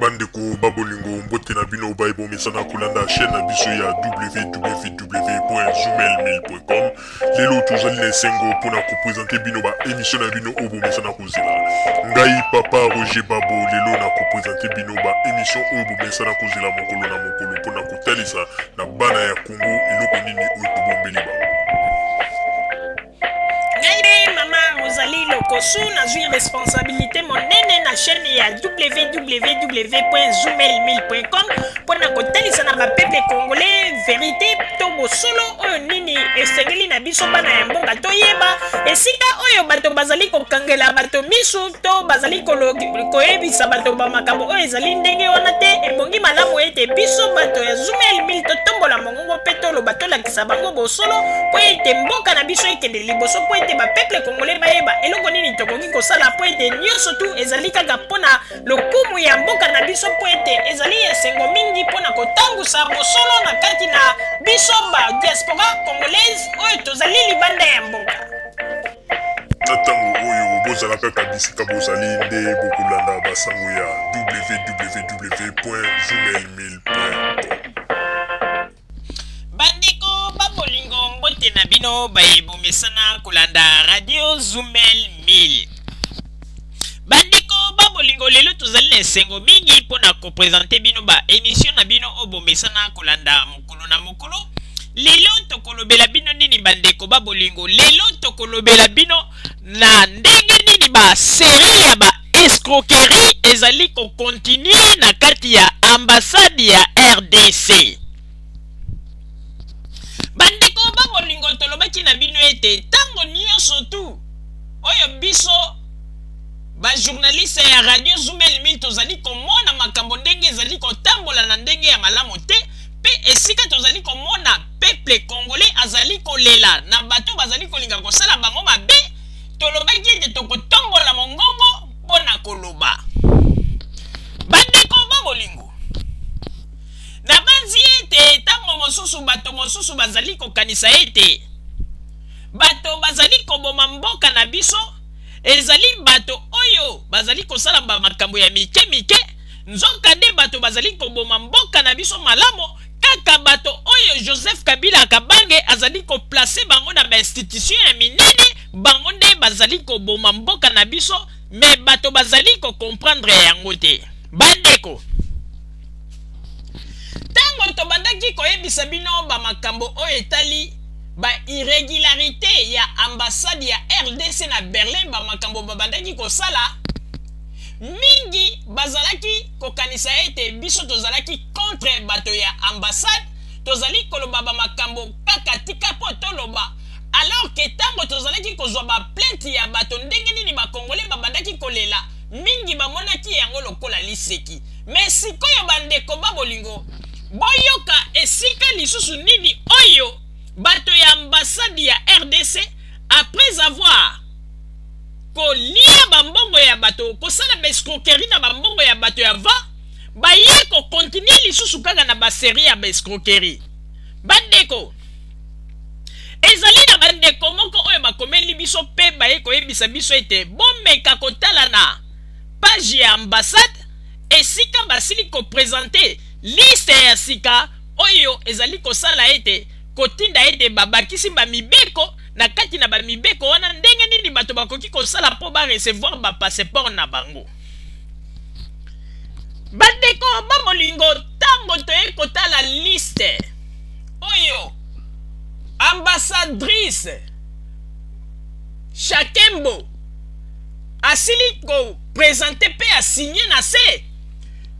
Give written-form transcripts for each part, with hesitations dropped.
Bandeko babolingo mbote na bino baibo mesana kulanda chaîne na biso ya www.zoomel1000.com. Lelo tozali na sengo pona ko présenter bino ba émission na bino obo mesana kozela. Ngai papa Roger Babo lelo na ko présenter bino ba émission obo mesana kozela mokolo na mokolo pona ko talisa na bana ya Congo eloko nini oyo tobombeli ba. Rosalie Lokosu na zui responsabilité monene na chaîne ya www.zoomel1000.com pona kotalisa na bapeple congolais vérité to bosolo oyo nini esengeli na biso bana ya mboka toyeba esika oyo bato bazali kokangela bato misu to bazali koyebisa bato bamakambo oyo ezali ndenge wana te ebongi malamu ete biso bato ya Zoomel 1000 totombola mongongo mpe toloba tolakisa bango bosolo po ete mboka na biso ekende liboso po ete bapeple congolais bayeba eloko nini tokoki kosala po ete nyonso tu ezali kaka mpona lokumu ya mboka na biso po ete ezali esengo mingi mpona kotangusa bosolo na kati na biso ba diaspora congolaise oyo tozali libanda ya mboka. Na ntango oyo bozala kaka bisika bozali nde bokolanda basango ya www.zoomel1000.com. Bandeko babolingo mbote na bino bayebo mesana kolanda radio Zoomel 1000. Bandeko babolingo lelo tozali na esengo mingi mpona kopresente bino ba émission na bino obo mesana kolanda mokolo na mokolo. Lelo tokolobela bino nini bandeko babolingo, lelo tokolobela bino na ndenge nini ba série ya ba escroquerie ezali ko continue na kati ya ambassade ya RDC. Bandeko babolingo tolobaki na bino ete tango nyonso tu oyo biso ba journaliste ya radio Zoomel 1000 tozali komona makambo ndenge ezali kotambola na ndenge ya malamu te pe esika tozali komona peuple congolais azali kolela na bato bazali kolinga kosala bango mabe tolobaki ete tokotombola mongongo mpona koloba. Bandeko babolingo na banzi ete tango mosusu bato mosusu bazali kokanisa ete bato bazali koboma mboka na biso ezali bato oyo bazali kosala ba makambo ya mike mike nzoka nde bato bazali koboma mboka na biso malamu kaka bato oyo Joseph Kabila akabange azali koplace bango na ba institution ya minene bango nde bazali koboma mboka na biso me bato bazali ko comprendre yango te. Bandeko tango tobandaki koyebisa bino ba makambo oyo etali ba irrégularité ya ambassade ya RDC na Berlin ba makambo babandaki kosala mingi bazalaki kokanisa ete biso tozalaki contre bato ya ambassade tozali koloba ba makambo kaka tika po toloba alors que tango tozalaki kozwa ba plainte ya bato ndenge nini ba congolais babandaki kolela mingi bamonaki yango lokola liseki. Mais sikoyo bandeko babolingo boyoka esika lisusu nini oyo bato ya ambassade ya RDC après avoir kolia bambongo ya bato kosala bescroquerie na bambongo ya bato ya va baye ko continuer lisusu kaka na baserie ya bescroquerie. Bandeko ezali na bandeko moko oyo bakomeli biso pe baye koyebisa biso ete bomeka kotala na page ya ambassade esika basili kopresente liste ya sika oyo ezali kosala ete kotinda ete babakisi bamibeko na kati na bamibeko wana ndenge nini bato bakoki kosala po ba recevoir ba passeport na bango. Bandeko bamolingo tango toye kotala liste oyo ambassadrice Chakembo asili ko présenter pe a signer na se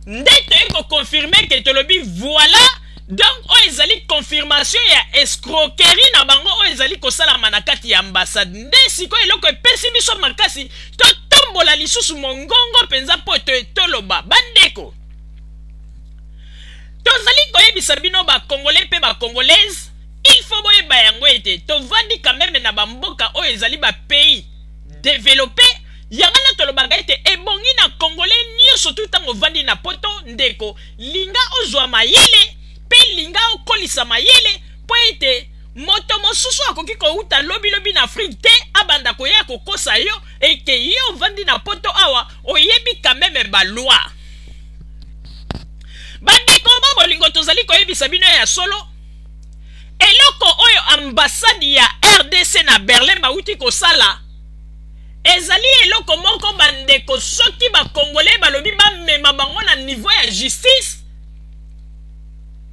nde toye ko confirmer que tolobi voilà donc oyo ezali confirmation ya escroquerie na bango oyo ezali kosalama na kati ya ambassade nde sikoyo eloko epesi biso makasi totombola lisusu mongongo mpenza po toloba. Bandeko tozali koyebisa bino bacongolais mpe bacongolaise il faut boyeba yango ete tovandi quand même na bamboka oyo ezali bapays développé yangana tolobanga ete ebongi na congolais nyonso tu ntango ovandi na poto ndeko linga ozwa mayele pe linga okolisa mayele po ete moto mosusu akoki kouta lobi na Afrique te abanda koya kokosa yo eke yo vandi na poto awa oyebi quand même ba loi bandeko ba bolingo tozali koyebisa bino ya solo eloko oyo ambassade ya RDC na Berlin bauti kosala ezali eloko moko bandeko soki bakongole balobi bamema bango na niveau ya justice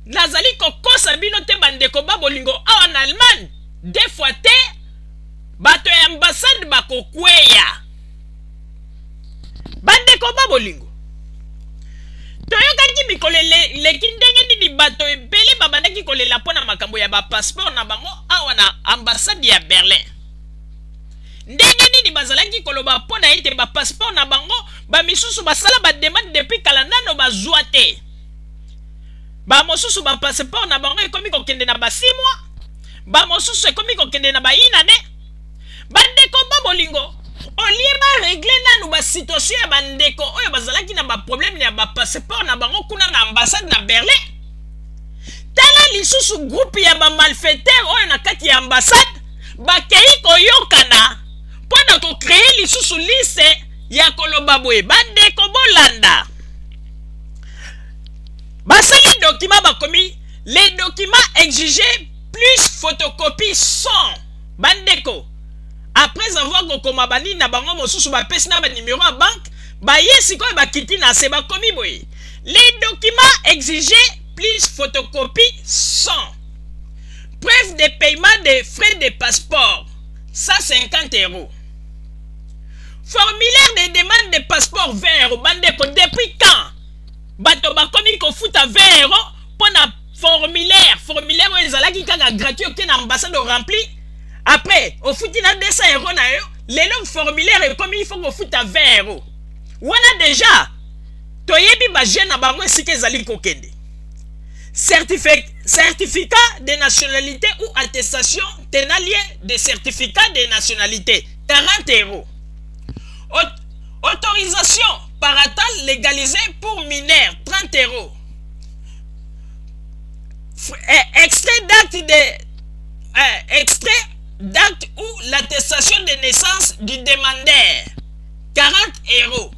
nazali kokosa bino te bandeko ba bolingo awa na Allemagne des fois te bato ya ambassade bakokweya bandeko ba bolingo toyokaki mikolo leki ndenge nini bato ebele babandaki kolela mpona makambo ya bapasseport na bango awa na ambassade ya Berlin ndenge nini bazalaki koloba mpona ete bapasseport na bango bamisusu basala bademande depuis kala nano bazwa te bamosusu bapasseport na bango ekomi kokende na ba 6 mois bamosusu ekomi kokende na ba inane bandeko ba bolingo olie ba regle nanu ba situation ya bandeko oyo bazalaki na ba problème ya ba passeport na bango kuna na ambassade na Berlin tala lisusu groupe ya ba malfaiteur oyo na kati ya ambassade bakei koyokana mpona kocreye lisusu liste ya koloba boye bandeko bolanda basali document bakomi les documents exigés plus photocopie 100 bandeko après avoir kokoma bani na bango mosusu bapesi na ba numéro ya banque baye sikoyo bakiti na se bakomi boye les documents exigés plus photocopie 100 preuve de paiement des frais de passeport 150 €. Formulaire de demande de passeport 20 €. Bandeko, depuis quand bato bakomi kofuta 20 € pour na formulaire où ils allaient kaka gratuit ok na ambassade rempli après au futi na 200 € na yo lelo formulaire et comme il faut ko futa 20 €. Wana déjà toyebi ba jeune bango esike ezali kokende certificat de nationalité ou attestation tenalier de certificat de nationalité 40 €. Autorisation parental légalisée pour mineurs 30 €. Extrait d'acte ou l'attestation de naissance du demandeur 40 €.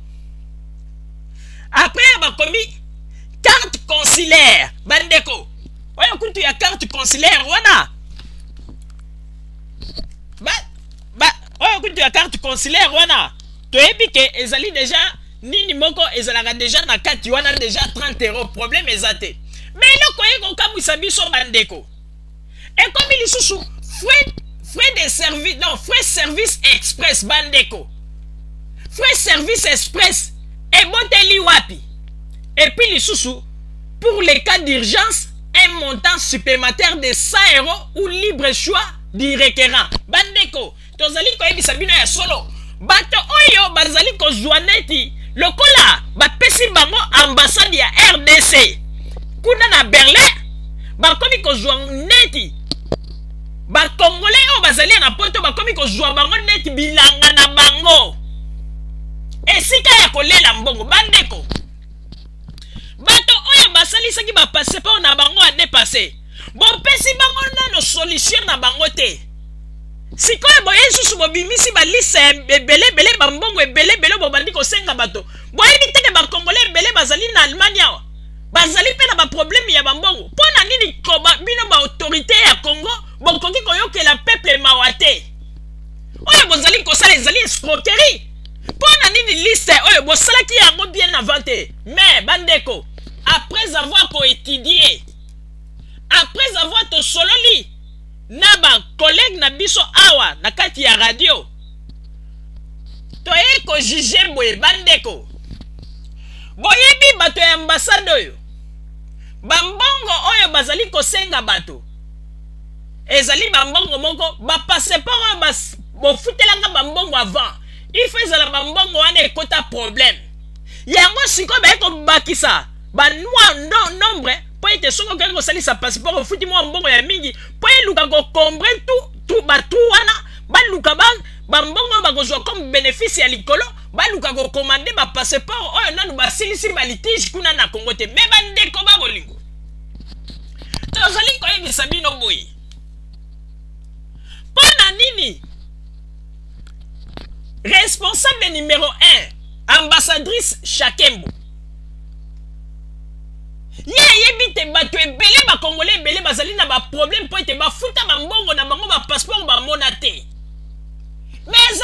Après on a commis carte consulaire bandeko oyo kutu ya carte consulaire wana oyo kutu ya carte consulaire wana toyebi ke ezali déjà nini moko ezalaka déjà na kati wana déjà 30 € problème ezate mais eloko yeko kamwisa biso bandeko ekomi lisusu frais de service non frais service express bandeko frais service express eboteli wapi et puis lisusu pour les cas d'urgence un montant supplémentaire de 100 € ou libre choix du requérant bandeko tozali koyebisa bino ya solo bato oyo bazali kozwa neti lokola bapesi bango ambassade ya RDC kuna na Berlin bakomi kozwa neti bakongolais oyo bazali na poto bakomi kozwa bango neti bilanga na bango esika ya kolela mbongo bandeko bato oyo basalisaki bapasseport na bango ane passé bopesi bango nano solution na bango te sikoyo boye susu bobimisi balise ebelebele bambongo ebelebele bobandi kosenga bato boyebi teke bakongolais ebele bazali na Allemagne awa bazali mpe na baproblème ya bambongo mpo na nini bino baautorité ya Congo bokoki koyokela peuple mawa te oyo bozali kosala ezali escroquerie mpo na nini liste oyo bosalaki yango bien avant te mais bandeko après avoir koétudié après avoir tosololi na bacollègue na biso awa na kati ya radio toye kojuge boye bandeko boyebi bato ya ambassade oyo bambongo oyo bazali kosenga bato ezali bambongo moko bapasseport oyo bofutelanga bambongo avant il faut ezala bambongo wana ekota problème yango sikoyo baye kobakisa nombre po ete soki okaki kosalisa passeport ofuti mwa mbongo ya mingi po eluka kokombre batu wana baluka bambongo bakozwa comme bénéfice ya likolo baluka kokomande bapasseport oyo nanu basilisi balitige kuna na Congo te me bandeko babolingo tozali koyebisa bino boye mpo na nini responsable numéro 1 ambassadrice Shakembo bato ebele bakongole ebele bazali na baproblème mpo ete bafuta bambongo na bango bapasseport bamona te. Mais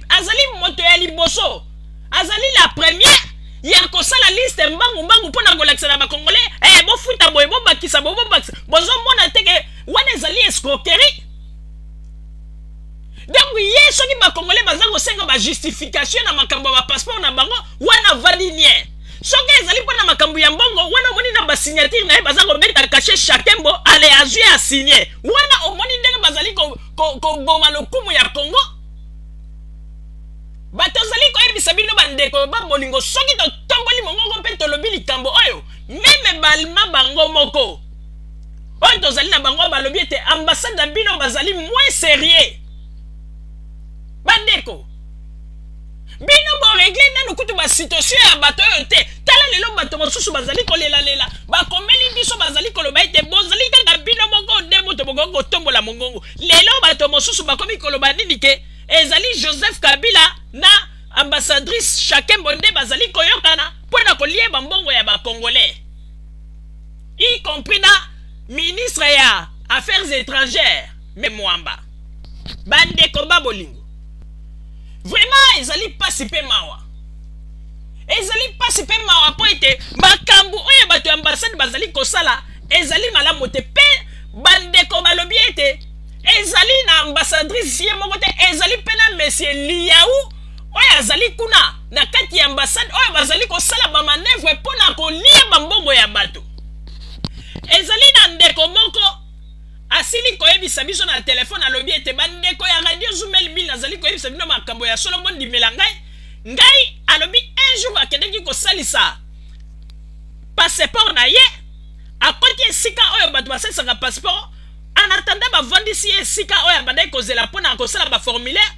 azali moto ya liboso, azali la première ya kosala liste mbangu mpona kolakisa na bakongole bofuta boye bobakisa bozomona te ke wana ezali escroquerie. Donc ye soki bakongole baza kosenga bajustification na makambo ya bapasseport na bango wana vadiniere. Soki ezali mpona makambo ya mbongo wana omoni na basignature na ye baza kobeta cache chakembo ale azwi asigné wana omoni ndenge bazali koboma lokumu ya Congo. Bato ozali koyebisa bino bandeko babolingo soki totomboli mongongo mpe tolobi likambo oyo meme balima bango moko oyo tozali na bango balobi ete ambassade na bino bazali moins sérieux. Bandeko bino boregle nanu kutu basituation ya bato oyo te. Tala lelo bato mosusu bazali kolelalela bakomeli biso bazali koloba ete bozali kaka bino moko nde moto bokoki kotombola mongongo. Lelo bato mosusu bakomi koloba nini ke ezali Joseph Kabila na ambassadrice Chakembo nde bazali koyokana mpona kolieba mbongo ya bakongolais, y compris na ministre ya affaires étrangères Memwamba. Bandeko babolingo vraiment ezali pasi pe mawa, ezali pasi pe mawa po ete makambo oyo bato ya ambassade bazali kosala ezali malamu te. Pe bandeko balobi ete ezali na ambassadrice ye moko te, ezali pe na monsieur Liaou oyo azali kuna na kati ya ambassade oyo bazali kosala bamanevre mpona kolia bambongo ya bato. Ezali na ndeko moko asili koyebisa biso na telefone alobi ete bandeko ya radio Zoumel Bill nazali koyebisa bino makambo ya solo bondimela ngai alobi un jour akendeki kosalisa passeport na ye akoti esika oyo bato basalisaka passeport en attendant bavandisi ye esika oyo abandaki kozela mpona kosala baformulaire.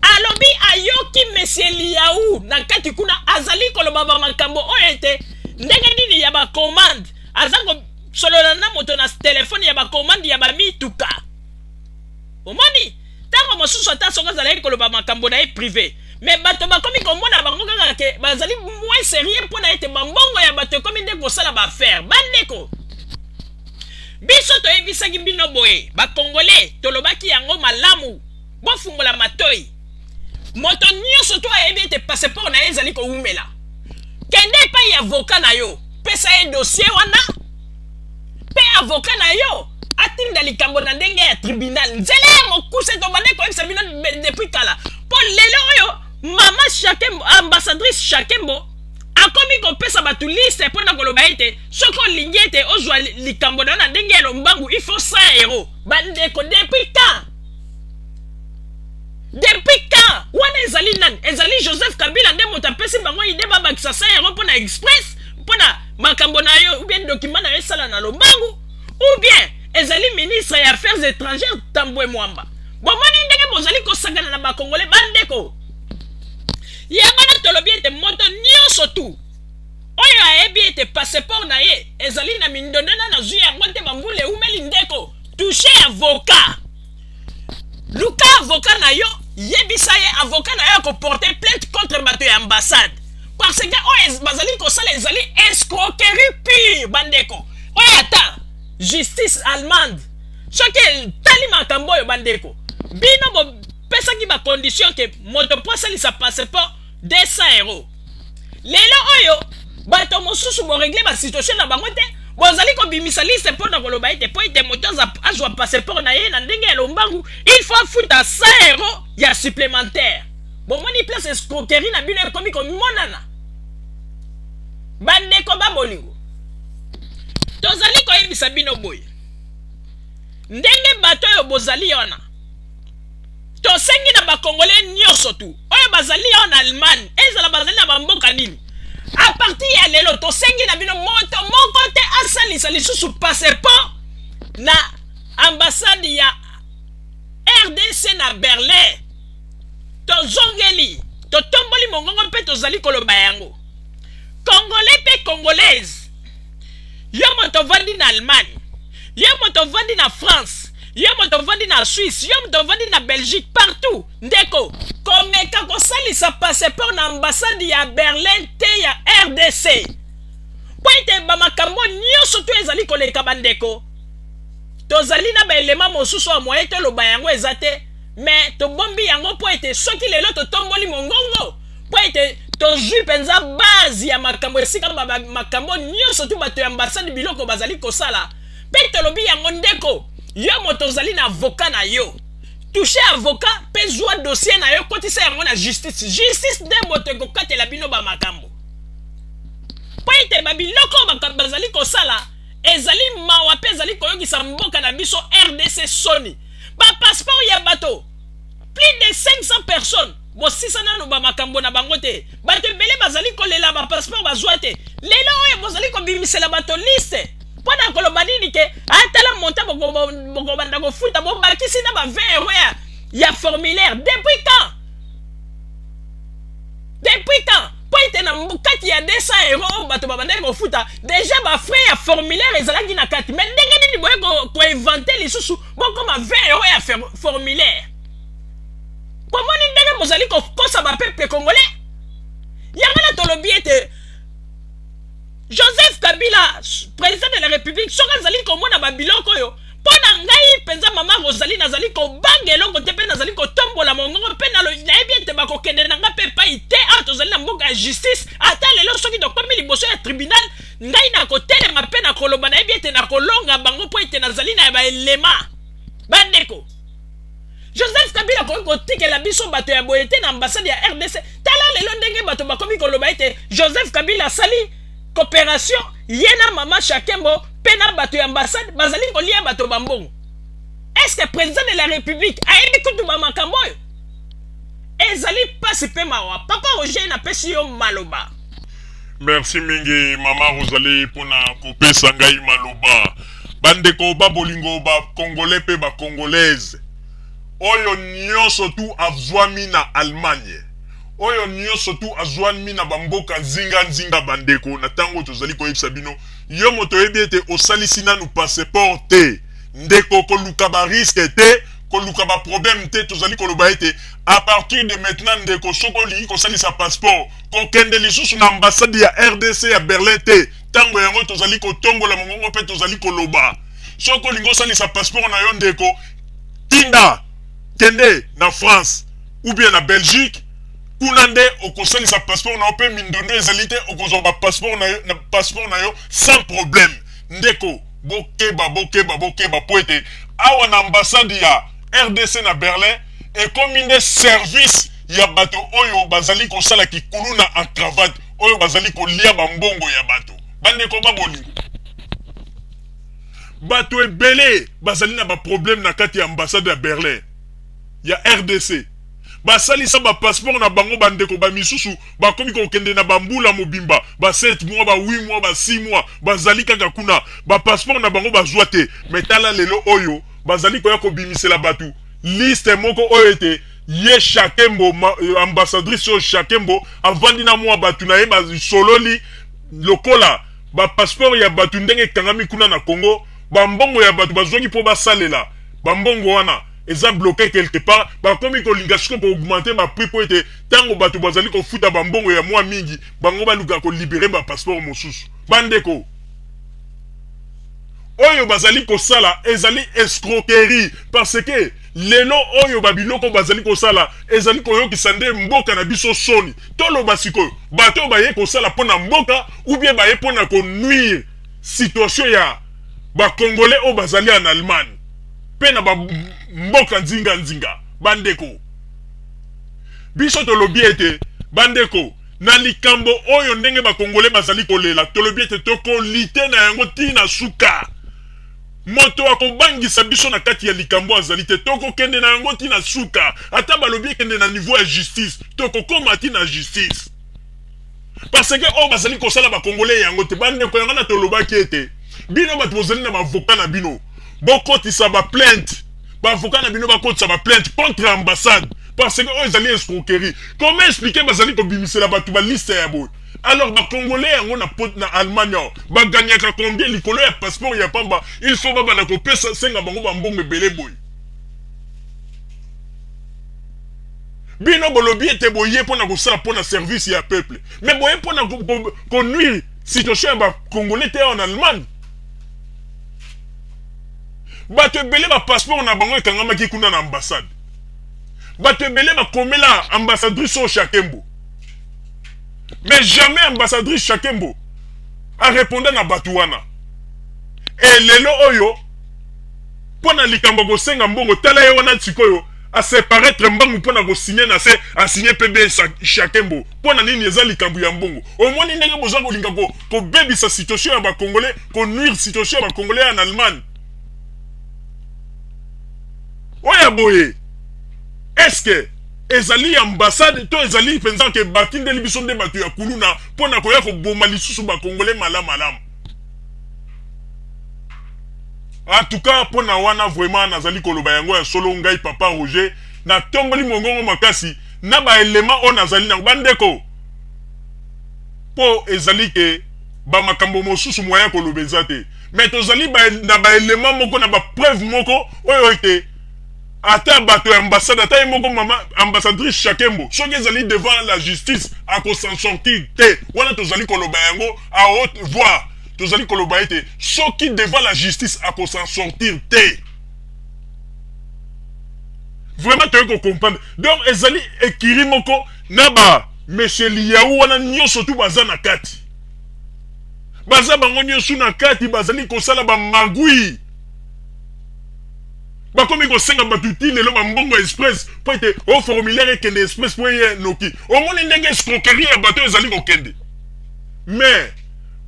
Alobi ayoki monsieur Liaou na kati kuna azali koloba bamakambo oyo ete ndenge nini ya bacommande aza solola na moto na telefone ya bacommande ya bamituka. Omoni ntango mosusu ata soko azalaki koloba makambo na ye privé mais bato bakomi komona bango kaka ke bazali moins sérieux mpona ete bambongo ya bato ekomi nde kosala baaffaire. Bandeko biso toyebisaki bino boye bakongolais tolobaki yango malamu bofungola matoi. Moto nyonso to ayebi ete passeport na ye ezali kowumela kende epai ya avocat na yo pesa ye dossier wana pe avocat na yo atinda likambo na ndenge ya tribunal nzela ya mokuse tobande koyebisa bino depuis kala mpo lelo oyo mama Chakembo ambassadrice Chakembo akomi kopesa bato liste mpona koloba ete soki olingi ete ozwa likambo na yo na ndenge ya lombangu il faut 100 euros. Bandeko depuis quand? Depuis quand? Wana ezali nani? Ezali Joseph Kabila nde moto apesi bango ide babakisa 100 euros mpona express mpona makambo na yo ou bien document na yo esala na lombangu ou bien ezali ministre ya affaires étrangères Tambwe Mwamba. Bomoni ndenge bozali kosangana na bakongolais. Bandeko yango na tolobi ete moto nyonso tu oyo ayebi ete passeport na ye ezali na mindondana na zwi yango te bambula eumeli ndeko touche avocat luka avocat na yo yebisa ye avocat na yo koporter plainte contre bato ya ambassade parce que oyo bazali kosala ezali escroquerie pure. Bandeko oyo ata justice allemande soki tali makambo oyo bandeko bino bopesaki bacondition ke moto po asalisa passeport 200 euros. Lelo oyo bato mosusu boregle basituation na bango te bozali kobimisa liste mpona koloba ete po ete moto azwa passeport na ye na ndenge ya lombangu il faut afuta 100 euros ya supplémentaire. Bomoni place escroquerie na bino ekomi komonana. Bandeko babolingo tozali koyebisa bino boye ndenge bato oyo bozali wana tosengi na bakongolais nyonso tu oyo bazali na Allemagne ezala bazali na bamboka nini a partir ya lelo tosengi na bino moto moko te asalisa lisusu passeport na ambassade ya RDC na Berlin. Tozongeli totomboli mongongo mpe tozali koloba yango congolais pe congolaise yo moto vandi na Allemagne, yo moto vandi na France, yo moto vandi na Suisse, yo moto vandi na Belgique, partout ndeko komeka kosalisa passeport na ambassade ya Berlin te ya RDC po ete bamaka makambo nyonso to ezali koleka bandeko tozali na baelema mosusu ya moye toloba yango eza te mais tobombi yango po ete soki lelo totomboli mongongo po ete tozwi mpenza base ya makambo esika makambo nyonso tu bato ya ambasade biloko bazali kosala mpe tolobi yango ndeko yo moto ozali na avocat na yo touche avocat mpe zwa dossier na yo kotisa yango na justice nde moto ekokatela bino bamakambo po ete babiloko bazali kosala ezali mawa mpe ezali koyokisa mboka na biso RDC soni bapasseport ya bato plus de 500 personnes bosisa nano bamakambo na bango te bato ebele bazali kolela bapasseport bazwa te lelo oyo bozali kobimisela bato liste mpo na koloba nini ke atala monta bokobanda kofuta bobakisi na ba 20 euro ya formulaire depuis quand po ete na kati ya 200 euro oyo bato babandaki kofuta deja bafrais ya formulaire ezalaki na kati mais ndenge nini boye koinvente lisusu bokoma 20 euro ya formulaire pomoni ndenge bozali kokosa bapeple congolais yango na tolobi ete Joseph Kabila président de la République soki azali komona babiloko oyo mpo na ngai mpenza mama Rosalie nazali kobanga eloko te mpe nazali kotombola mongongo mpe nayebi ete bakokende na nga mpe epai te awa tozali na mboka ya justice ata lelo soki tokomi liboso ya tribunal ngai nakotelema mpe nakoloba nayebi ete nakolonga bango mpo ete nazali na baelema bandeko Joseph Kabila akoki kotikela biso bato ya boye te na ambassade ya RDC tala lelo ndenge bato bakomi koloba ete Joseph Kabila asali coopération yena mama Shakembo pena bato ya ambassade bazali kolia bato bambongo. Est-ce que président de la République ayebi kutu ba makambo oyo ezali pasi pe mawa papa Roger na pesi yo maloba. Merci mingi mama Rosalie pona kopesa ngai maloba bandeko babolingo ba congolais pe ba congolaise oyo nyonso tu azwami na Allemagne oyo nyonso tu azwami na bamboka nzinga bandeko na tango tozali koyebisa bino yo moto yebi ete osalisi nanu passeport te ndeko koluka ba risque te koluka ba problème te tozali koloba ete à partir de maintenant ndeko soko olingi kosalisa passeport kokende lisusu na ambassade ya RDC ya Berlin te tango yango tozali kotombola mongongo pe tozali koloba soko olingi kosalisa passeport na yo ndeko tinda kende na France ou bien na Belgique kunande okosalisa passeport na ope mindondo ezalite okozwa ba passeport na yo sans problème ndeko bokeba poete awa na ambassade ya RDC na Berlin ekomi nde service ya bato oyo bazali kosala kikulu na en cravate oyo bazali kolia bambongo ya bato bandeko babolingo bato ebele bazali na ba problème na kati ya ambassade ya Berlin ya RDC basalisa ba passeport na bango bandeko ba misusu bakomi kokende na bambula mobimba ba 7 mois ba 8 mois ba 6 mois bazali kaka kuna ba passeport na bango bazwa te metala lelo oyo bazali koya kobimisela batu liste moko oyo ete ye Shakembo ambassadrice o Shakembo avandi na mwa batu na ye basololi lokola ba passeport ya batu ndenge kangami kuna na Congo bambongo ya batu bazwaki po basalela bambongo wana eza bloqué quelque part bakomi kolinga siko pour augmenter ma prix po ete tango bato bazali kofuta bambongo ya mwa mingi bango baluka ko libérer ba passeport mosusu bandeko oyo bazali kosala ezali escroquerie parce que lelo oyo babiloko bazali kosala ezali koyokisa nde mboka na biso soni toloba sikoyo bato baye kosala pona mboka ou bien baye pona ko nuire situation ya ba congolais o bazali en Allemagne pena ba mboka nzinga bandeko biso tolobi ete bandeko na likambo oyo ndenge ba congolais bazali kolela tolobi ete tokolite na yango tina suka moto akobangisa biso na kati ya likambo azali te tokokende na yango tina suka ata balobi kende na niveau ya justice tokokoma tina justice parce que o bazali kosala ba congolais yango te bandeko yango na tolobaki ete bino bato bozali na bavoka na bino bokotisa ba plainte bavoka na bino bakotisa ba plainte contre ambassade parce que eux ezali escroquerie comment expliquer bazali kobimisela bato ba liste ya boy alors ba congolais yango na pot na Allemagne ba gagnaka combien likolo ya passeport ya pamba il faut baba na kopesa senga bango ba mbongo ebele boy bino bolobi ete boye pona kosala pona service ya peuple mais boye pona ko nuire situation ya Congolais te en Allemagne. Bato ebele ba passeport na bango ekangamaki kuna na ambassade. Bato ebele ba komela ambassadrice au Shakembo. Mais jamais ambassadrice Shakembo a répondu na Batouana. Et lelo oyo pona likambo go senga mbongo tala ye wana tsikoyo a separaître mbangu pona go signer na se a signer PB Shakembo pona nini eza likambo ya mbongo au moins ni ndenge boza ko linga ko baby sa situation ya ba Congolais ko nuire situation ya ba Congolais en Allemagne. Oya boye est-ce que ezali ambassade to ezali pensant que batindeli biso nde batu ya kuluna pona koya ko boma lisusu ba Congolais malam. En tout cas pona wana vraiment nazali koloba yango ya solo ngai papa Roger na tongoli mongongo makasi na ba élément on nazali na bandeko po ezali ke ba makambo mosusu moya kolobeza te mais tozali na ba élément moko na ba preuve moko oyo ete ata bato ambassade ata moko mama ambassadrice Shakembo soki ezali devant la justice a ko s'en sortir te wana tozali koloba yango à haute voix tozali koloba ete soki devant la justice a ko s'en sortir te vraiment tu veux comprendre donc ezali ekiri moko na ba monsieur Liaou wana nyonso tu baza na kati baza bango nyonso na kati bazali kosala ba magui bakomi kosenga batuti lelo bambongo express po ete o formulaire ekende express po ye noki omoni ndenge escroquerie ya bato ezali kokende mais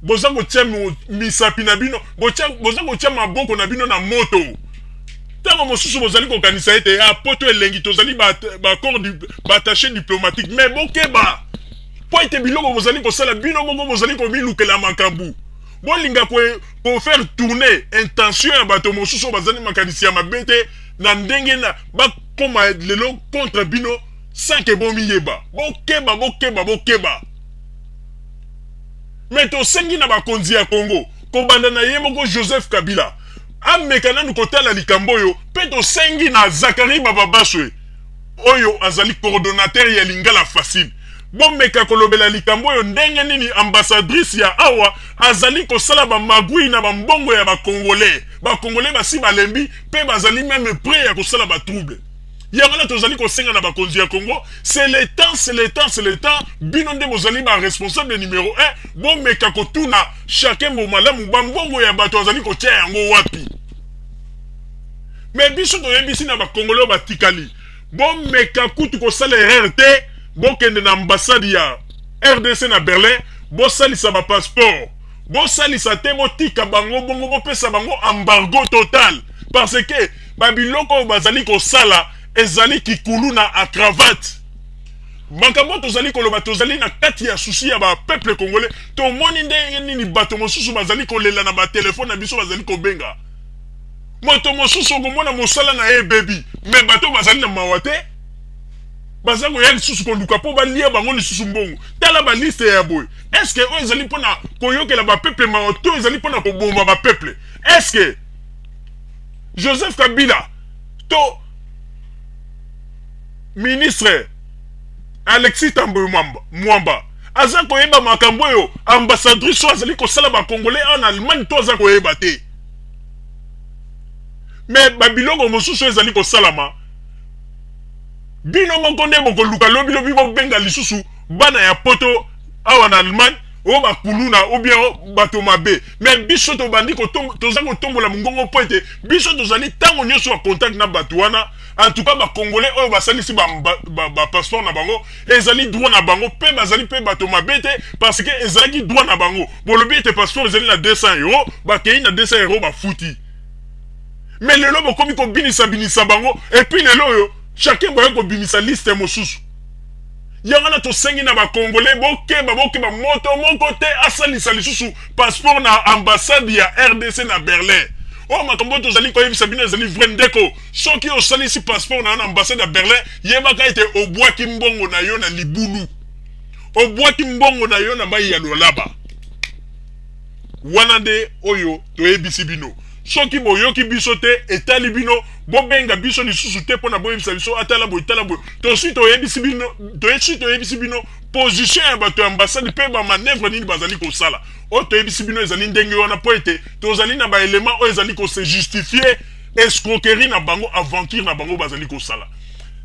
boza kotia misapi na bino boza kotia maboko na bino na moto ntango mosusu bozali kokanisa ete poto elengi tozali baattaché diplomatique mais bokeba po ete biloko bozali kosala bino moko bozali komilukela makambu bolinga ko faire tourner intention ya bato mosusu bazali makanisi ya mabete na ndenge na bakoma lelo contre bino sans que bomiyeba bokeba mais tosengi na bakonzi ya Congo kobanda na ye moko Joseph Kabila amekana nu kotala likambo oyo pe tosengi na Zakari Bababaswe oyo azali coordonnateur ya Lingala Facile bomeka kolobela likambo oyo ndenge nini ambassadrice ya awa azali kosala ba magui na bambongo ya bakongolais basi balembi pe bazali même prêt ya kosala ba trouble yangana tozali kosenga na bakonzi ya Congo c'est le temps bino nde bozali ba responsable numéro 1 bomeka kotuna chacun mo malamu bambongo ya bato azali kotia yango wapi mais biso toyebisi na bakongolais batikali bomeka kutu kosala erreur te bokende na ambassade ya RDC na Berlin bosalisa ba passeport bosalisa te botika bango bongo bopesa bango embargo total parce que babiloko bazali kosala ezali kikulu na a cravate makambo tozali koloba tozali na kati ya souci ya ba peuple congolais to moni ndenge nini bato mosusu bazali kolela na ba telefone na biso bazali kobenga moto mosusu komona mosala na ye baby mais bato bazali na mawate bazango ya lisusu koluka po balia bango lisusu mbongo tala ba liste ya boy est-ce que o ezali pona koyokela ba peuple maoto ezali pona kobomba ba peuple est-ce que Joseph Kabila to ministre Alexis Tambo Mwamba aza koyeba makambo yo ambassadrice so azali kosala ba congolais en Allemagne to aza koyeba te mais babiloko mosusu ezali kosalama bino moko nde bokoluka lobi bobenga lisusu bana ya poto awa na Allemagne o bakuluna ou bien bato mabe mais biso tobandi toza kotombola mongongo po ete biso tozali ntango nyonso ya contact na bato wana en tout cas bakongolais oyo basalisi ba passeport na bango ezali droit na bango pe bazali pe bato mabe te parce que ezalaki droit na bango bolobi ete passeport ezali na 200 € bakei na 200 € bafuti mais lelo bokomi kobinisa bango et puis lelo oyo chacun boye kobimisa liste mosusu yangana tosengi na bakongolais bokeba moto moko te asalisa lisusu passeport na ambassade ya RDC na Berlin o makambo tozali koyebisa bino ezali vrai ndeko soki osalisi passeport na ambassade ya Berlin yebaka ete obwaki mbongo na yo na libulu obwaki mbongo na yo na mai ya lolaba wana nde oyo toyebisi bino soki boyoki biso te etali bino bobenga biso lisusu te mpona boyebisa biso atala boye tala boye tosi toyebisi bino position ya bato ya ambassade mpe bamanevre nini bazali kosala oyo toyebisi bino ezali ndenge wana mpo ete tozali na baelema oyo ezali kose justifie escroquerie na bango aventure na bango bazali kosala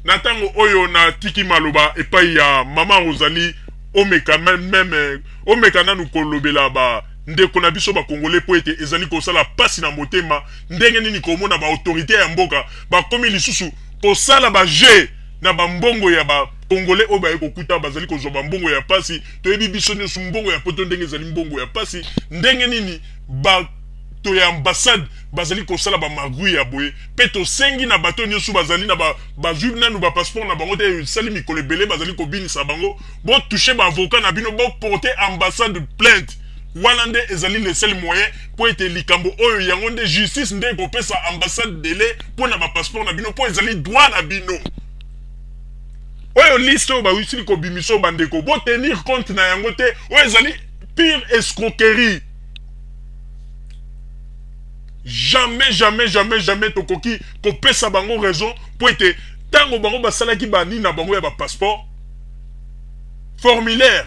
na ntango oyo natiki maloba epai ya mama Rosalie omeka nanu kolobela ba ndeko na biso bakongole mpo ete ezali kosala pasi na motema ndenge nini komona baautorité ya mboka bakomi lisusu kosala baje na bambongo ya bakongole oyo baye kokuta bazali kozwa bambongo ya pasi toyebi biso nyonso mbongo ya poto ndenge ezali mbongo ya pasi ndenge nini bato ya ambassade bazali kosala bamagui ya boye mpe tosengi na bato nyonso bazali na bazwi nanu bapasseport na bango te esali mikolo ebele bazali kobinisa bango botouche baavocat na bino boporte ambassade plainte wana nde ezali le seul moyen po ete likambo oyo yango nde justice nde kopesa ambassade dele mpo na bapasseport na bino mpo ezali droit na bino oyo liste oyo bawisili kobimisa oyo bandeko botenir compte na yango te oyo ezali pire escroquerie jamais tokoki kopesa bango raison po ete ntango bango basalaki banini na bango ya bapasseport formulaire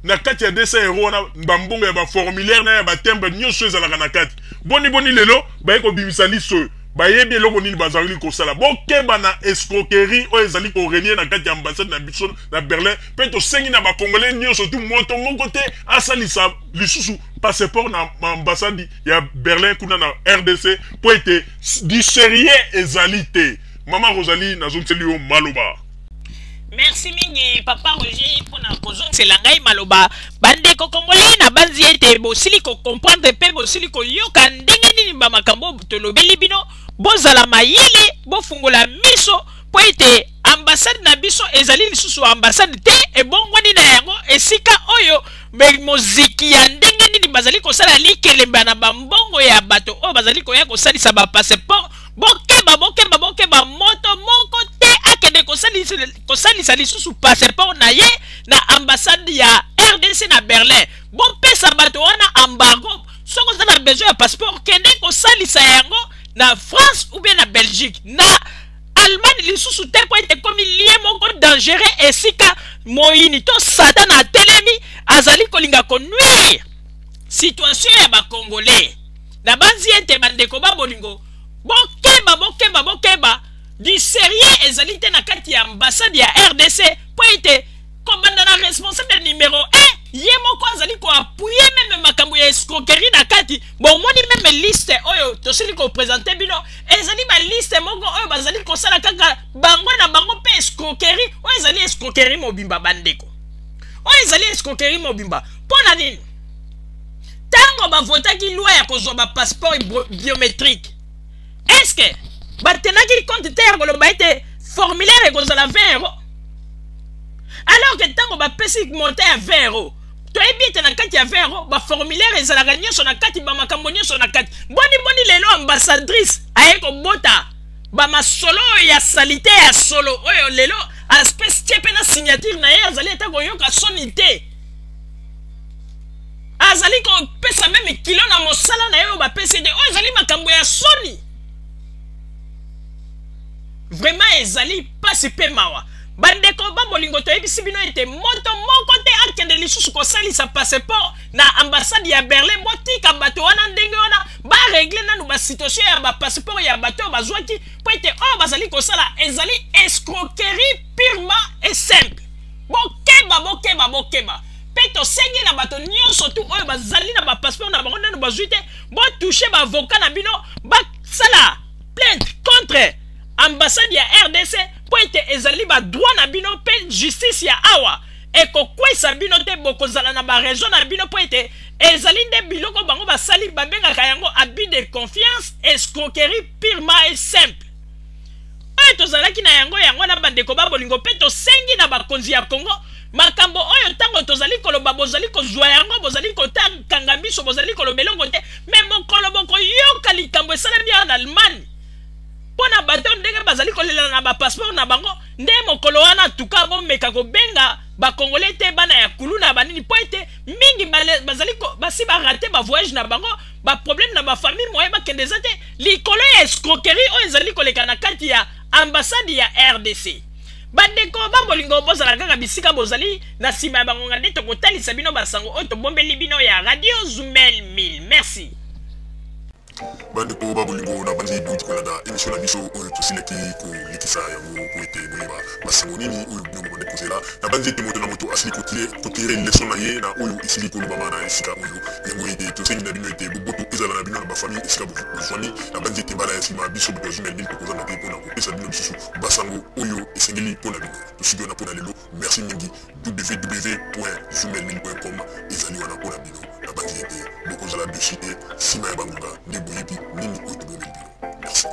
na kati ya 200 euro wana bambongo ya baformulaire na ya batembre nyonso ezalaka na kati boni lelo baye kobimisa liso oyo bayebi eloko nini bazali kosala bokeba na escroquerie oyo ezali korenie na kati ya ambassade na biso na Berlin mpe tosengi na bakongole nyonso tu moto moko te asalisa lisusu passeport na ambassade ya Berlin kuna na RDC mpo ete du sérieux ezali te mama Rosalie nazongiseli yo maloba. Merci mingi papa Roger pona kozongisela ngai maloba bandeko kongole na banzi ete bosili ko comprendre pe bosili ko yoka ndenge nini ba makambo tolobeli bino bozala mayele bofungola miso po ete ambassade na biso ezali lisusu ambassade te ebongwani na yango esika oyo moziki ya ndenge nini bazali kosala likelemba na bambongo ya bato oyo bazali koya kosalisa ba passeport bokeba moto moko te akende kosalisa lisusu passeport na ye na ambassade ya RDC na Berlin bopesa bato wana embargo soko oza na besoin ya passeport kende kosalisa yango na France ou bien na Belgique na Allemagne lisusu te po ete komi lie moko dangereux esika moyini to satan na telemi azali kolinga konuire situation ya bakongolais na banzi ete bandeko babolingo bokeba du sérieux ezali te na kati ya ambassade ya RDC po ete kobanda na responsable numéro 1 ye moko azali koapuye meme makambo ya escroquerie na kati bomoni meme liste oyo tosili kopresente bino ezali baliste moko oyo bazali kosala kaka bango na bango mpe escroquerie oyo ezali escroquerie mobimba bandeko oyo ezali escroquerie mobimba mpo na nini ntango bavotaki loi ya kozwa bapasseport biométrique est-ce que batenaki compte te ya koloba ete formulaire ekozala 20 euros alors que ntango bapesi monte ya 20 euros toyebi ete na kati ya 20 euros baformulaire ezalaka nyonso na kati bamakambo nyonso na kati boni lelo ambassadrice aye kobota bamasolo ya salite ya solo oyo lelo aspesi tie mpe na signature na ye azali ata koyoka soni te azali kopesa meme kilo na mosala na ye oyo bapesi ete oyo ezali makambo ya soni vraiment ezali pasi mpe mawa bandeko babolingo toyebisi bino ete moto moko te akende lisusu kosalisa passeport na ambassade ya Berlin botika bato wana ndenge wana baregle nanu basituation ya bapasseport ya bato oyo bazwaki po ete oyo bazali kosala ezali escroquerie purement et simple bokeba mpe tosengi na bato nyonso tu oyo bazali na bapasseport na bango nanu bazwi te botouche baavocat na bino basala plainte contre ambassade ya RDC po ete ezali ba droit na bino pe justice ya awa ekokwesa bino te bokozala na ba raison na bino po ete ezali nde biloko bango basali babengaka yango abus de confiance escroquerie purement et simple oyo tozalaki na yango na bandeko babolingo pe tosengi na bakonzi ya Congo makambo oyo ntango tozali koloba bozali kozwa yango bozali kotanga biso bozali koloba elongo te me mokolo bokoyoka likambo esalami ya na Allemagne pona bato ndenge bazali kolela na bapasseport na bango nde mokolo wana tuka bomeka kobenga bakongole te bana ya kulu na banini po ete mingi bazali basi barate bavoyage na bango problème na famille moyen bakende za te likolo ya escroquerie oyo ezali koleka na kati ya ambassade ya RDC. Bandeko bambolingo bozala kaka bisika bozali na nsima ya bangonga nde tokotalisa bino basango oyo tobombeli bino ya Radio Zumel 1000. Merci. Bandeko babolingo na bandi buti kolanda émission na biso oyo tosileki kolekisa yango po ete boyeba basango nini oyo bino bobande kozela na bandi ete moto na moto asili kotire leson na ye na oyo esili kolobama na esika oyo yango ete tosengi na bino ete boboto ezala na bino na bafamille esika bozwani na bandi ete mbala ya nsima biso boto Zumel 1000 tokozanga te mpona kopesa bino lisusu basango oyo esengeli mpona bino tosiki wana mpona lelo merci mingi www.zumel1000.com ezali wana mpona bino na bandi ete bokozala dessus te nsima ya bangonga nde boyebi nini oyo tobomeli bino. Merci.